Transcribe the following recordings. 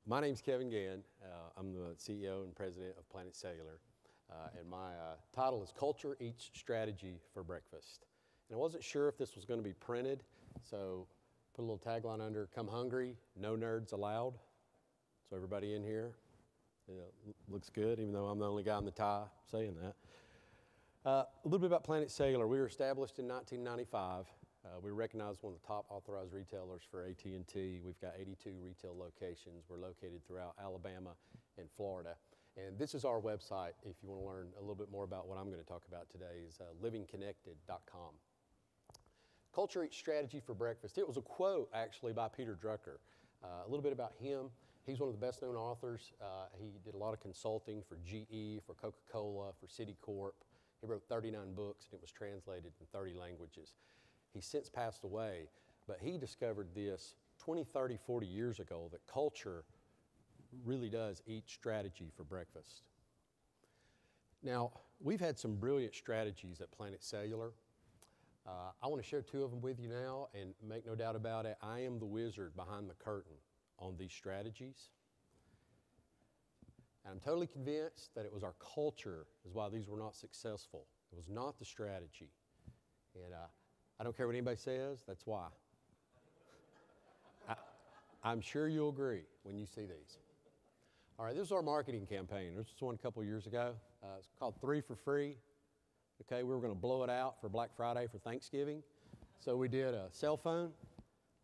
My name's Kevin Gann. I'm the CEO and president of Planet Cellular. And my title is Culture Eats Strategy for Breakfast. And I wasn't sure if this was going to be printed, so put a little tagline under, come hungry, no nerds allowed. So everybody in here, looks good, even though I'm the only guy in the tie saying that. A little bit about Planet Cellular. We were established in 1995. We were recognized as one of the top authorized retailers for AT&T. We've got 82 retail locations. We're located throughout Alabama and Florida. And this is our website. If you want to learn a little bit more about what I'm going to talk about today, is livingconnected.com. Culture Eats Strategy for Breakfast. It was a quote actually by Peter Drucker. A little bit about him. He's one of the best known authors. He did a lot of consulting for GE, for Coca-Cola, for Citicorp. He wrote 39 books and it was translated in 30 languages. He's since passed away, but he discovered this 20, 30, 40 years ago, that culture really does eat strategy for breakfast. Now, we've had some brilliant strategies at Planet Cellular. I want to share two of them with you now, and make no doubt about it, I am the wizard behind the curtain on these strategies. And I'm totally convinced that it was our culture is why these were not successful. It was not the strategy. And I don't care what anybody says, that's why. I'm sure you'll agree when you see these. All right, this is our marketing campaign. This was one a couple years ago. It's called 3 for Free. Okay, we were going to blow it out for Black Friday for Thanksgiving. So we did a cell phone,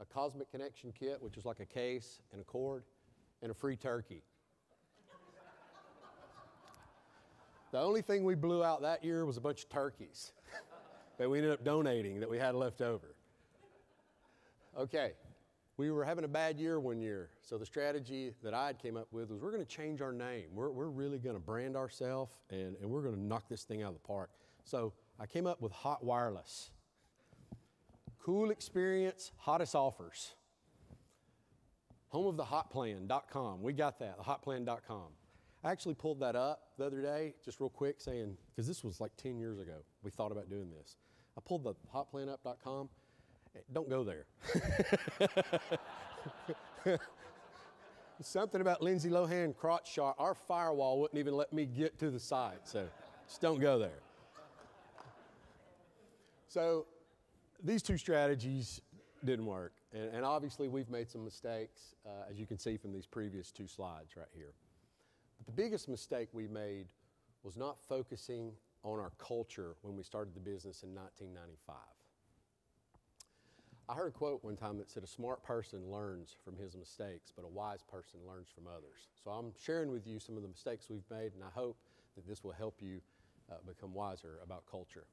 a Cosmic Connection kit, which is like a case and a cord, and a free turkey. The only thing we blew out that year was a bunch of turkeys that we ended up donating that we had left over. Okay, we were having a bad year one year, so the strategy that I came up with was we're going to change our name. We're really going to brand ourselves, and we're going to knock this thing out of the park. So I came up with Hot Wireless. Cool experience, hottest offers. Home of the hotplan.com. We got that, thehotplan.com. I actually pulled that up the other day, just real quick, saying, because this was like 10 years ago, we thought about doing this. I pulled the hotplanup.com. Don't go there. Something about Lindsay Lohan crotch shot. Our firewall wouldn't even let me get to the site, so just don't go there. So these two strategies didn't work, and obviously we've made some mistakes, as you can see from these previous two slides right here. But the biggest mistake we made was not focusing on our culture when we started the business in 1995. I heard a quote one time that said, a smart person learns from his mistakes, but a wise person learns from others. So I'm sharing with you some of the mistakes we've made, and I hope that this will help you become wiser about culture.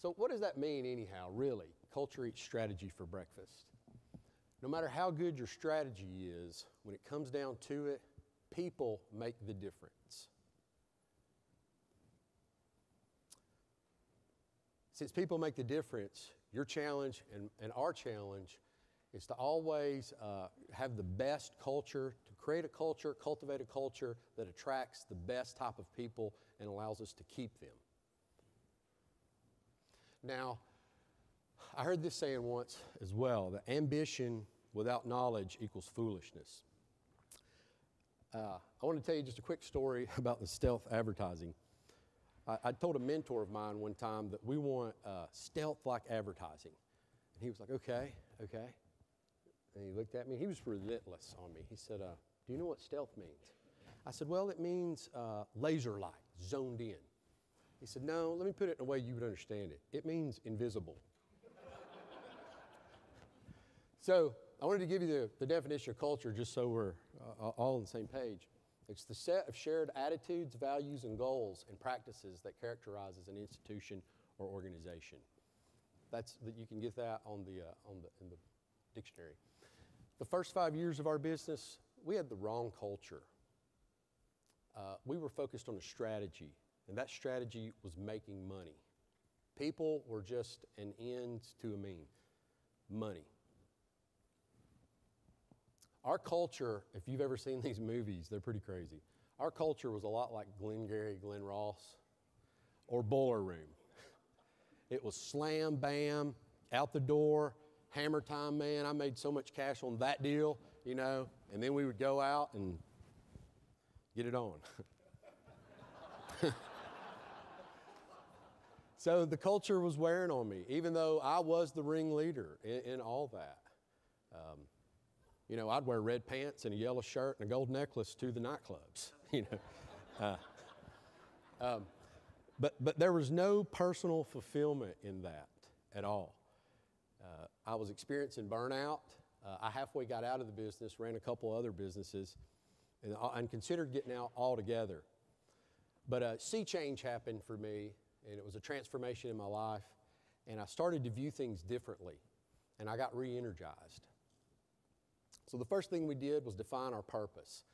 So what does that mean anyhow, really? Culture eats strategy for breakfast. No matter how good your strategy is, when it comes down to it, people make the difference. Since people make the difference, your challenge and our challenge is to always have the best culture, to create a culture, cultivate a culture that attracts the best type of people and allows us to keep them. Now, I heard this saying once as well, that ambition without knowledge equals foolishness. I want to tell you just a quick story about the stealth advertising. I told a mentor of mine one time that we want stealth-like advertising. And he was like, okay. And he looked at me. He was relentless on me. He said, do you know what stealth means? I said, well, it means laser-like, zoned in. He said, no, let me put it in a way you would understand it. It means invisible. So I wanted to give you the definition of culture just so we're all on the same page. It's the set of shared attitudes, values, and goals and practices that characterizes an institution or organization. You can get that in the dictionary. The first 5 years of our business, we had the wrong culture. We were focused on a strategy, and that strategy was making money. People were just an end to a mean, money. Our culture, if you've ever seen these movies, they're pretty crazy. Our culture was a lot like Glengarry Glen Ross or Boiler Room. It was slam, bam, out the door, hammer time, man. I made so much cash on that deal, you know, and then we would go out and get it on. So the culture was wearing on me, even though I was the ringleader in all that. You know, I'd wear red pants and a yellow shirt and a gold necklace to the nightclubs, you know. But there was no personal fulfillment in that at all. I was experiencing burnout. I halfway got out of the business, ran a couple other businesses, and considered getting out altogether. But a sea change happened for me, and it was a transformation in my life, and I started to view things differently, and I got re-energized. So the first thing we did was define our purpose.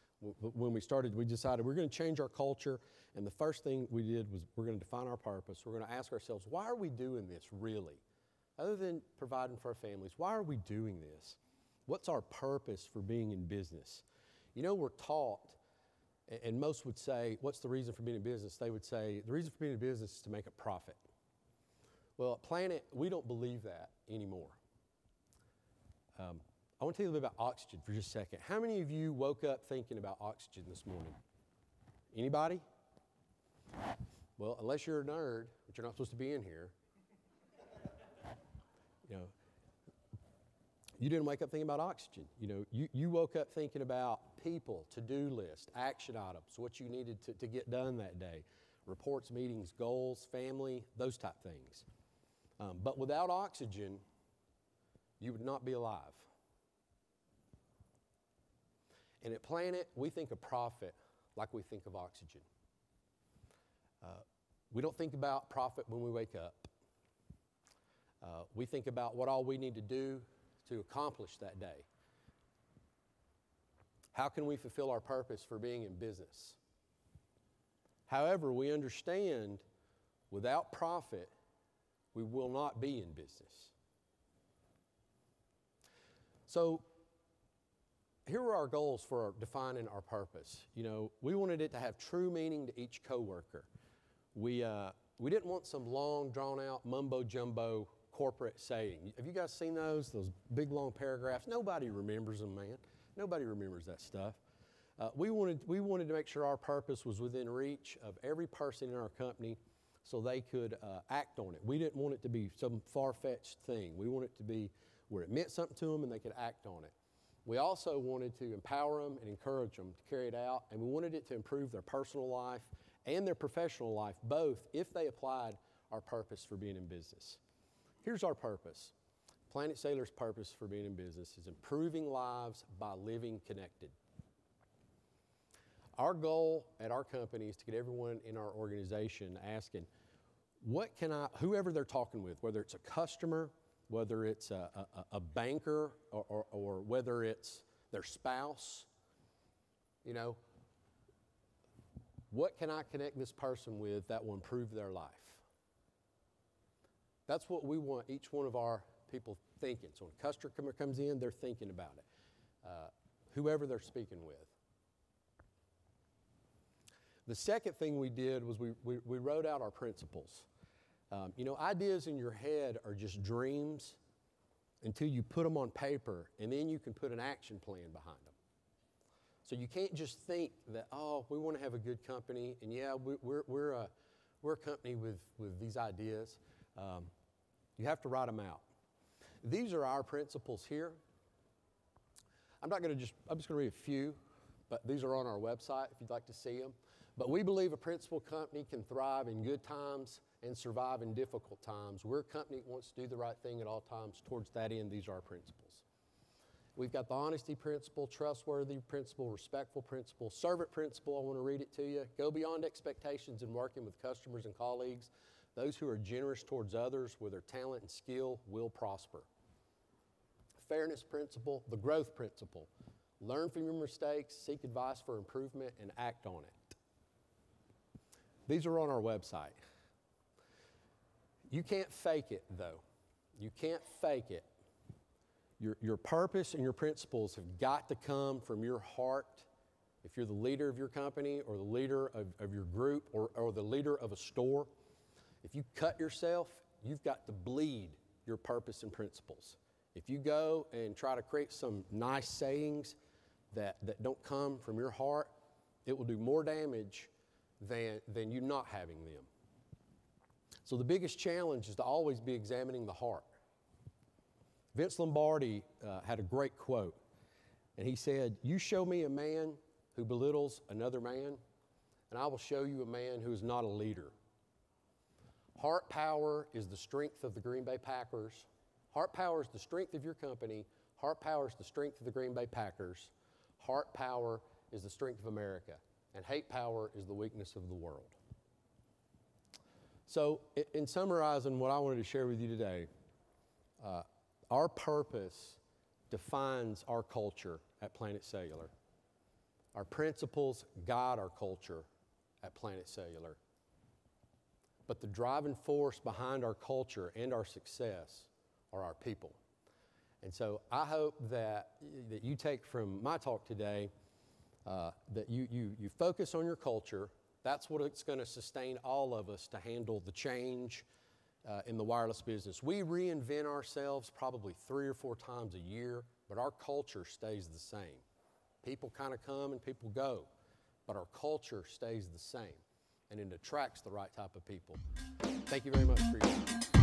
When we started, we decided we're going to change our culture, and the first thing we did was we're going to define our purpose. We're going to ask ourselves, why are we doing this really? Other than providing for our families, why are we doing this? What's our purpose for being in business? You know, we're taught, and most would say, what's the reason for being in business? They would say, the reason for being in business is to make a profit. Well, at Planet, we don't believe that anymore. I want to tell you a little bit about oxygen for just a second. How many of you woke up thinking about oxygen this morning? Anybody? Well, unless you're a nerd, which you're not supposed to be in here, you know, you didn't wake up thinking about oxygen. You know, you woke up thinking about people, to-do list, action items, what you needed to get done that day, reports, meetings, goals, family, those type things. But without oxygen, you would not be alive. And at Planet, we think of profit like we think of oxygen. We don't think about profit when we wake up. We think about what all we need to do to accomplish that day. How can we fulfill our purpose for being in business? However, we understand without profit, we will not be in business. So, here were our goals for defining our purpose. You know, we wanted it to have true meaning to each coworker. We didn't want some long, drawn-out, mumbo-jumbo corporate saying. Have you guys seen those big, long paragraphs? Nobody remembers them, man. Nobody remembers that stuff. We wanted to make sure our purpose was within reach of every person in our company so they could act on it. We didn't want it to be some far-fetched thing. We wanted it to be where it meant something to them and they could act on it. We also wanted to empower them and encourage them to carry it out, and we wanted it to improve their personal life and their professional life, both if they applied our purpose for being in business. Here's our purpose. Planet Sailor's purpose for being in business is improving lives by living connected. Our goal at our company is to get everyone in our organization asking, whoever they're talking with, whether it's a customer, whether it's a banker or whether it's their spouse, you know, what can I connect this person with that will improve their life? That's what we want each one of our people thinking. So when a customer comes in, they're thinking about it, whoever they're speaking with. The second thing we did was we wrote out our principles. You know, ideas in your head are just dreams until you put them on paper, and then you can put an action plan behind them. So you can't just think that, oh, we want to have a good company, and yeah, we're a company with these ideas. You have to write them out. These are our principles here. I'm just going to read a few, but these are on our website if you'd like to see them. But we believe a principal company can thrive in good times and survive in difficult times. We're a company that wants to do the right thing at all times. Towards that end, these are our principles. We've got the honesty principle, trustworthy principle, respectful principle, servant principle. I want to read it to you. Go beyond expectations in working with customers and colleagues. Those who are generous towards others with their talent and skill will prosper. Fairness principle, the growth principle. Learn from your mistakes, seek advice for improvement, and act on it. These are on our website. You can't fake it, though. You can't fake it. Your purpose and your principles have got to come from your heart. If you're the leader of your company or the leader of your group or the leader of a store, if you cut yourself you've got to bleed your purpose and principles. If you go and try to create some nice sayings that don't come from your heart, it will do more damage than you not having them. So the biggest challenge is to always be examining the heart. Vince Lombardi had a great quote, and he said, "You show me a man who belittles another man, and I will show you a man who is not a leader." Heart power is the strength of the Green Bay Packers. Heart power is the strength of your company. Heart power is the strength of the Green Bay Packers. Heart power is the strength of America. And hate power is the weakness of the world. So in summarizing what I wanted to share with you today, our purpose defines our culture at Planet Cellular. Our principles guide our culture at Planet Cellular. But the driving force behind our culture and our success are our people. And so I hope that you take from my talk today that you focus on your culture. That's what it's going to sustain all of us to handle the change in the wireless business. We reinvent ourselves probably 3 or 4 times a year, but our culture stays the same. People kind of come and people go, but our culture stays the same, and it attracts the right type of people. Thank you very much for your time.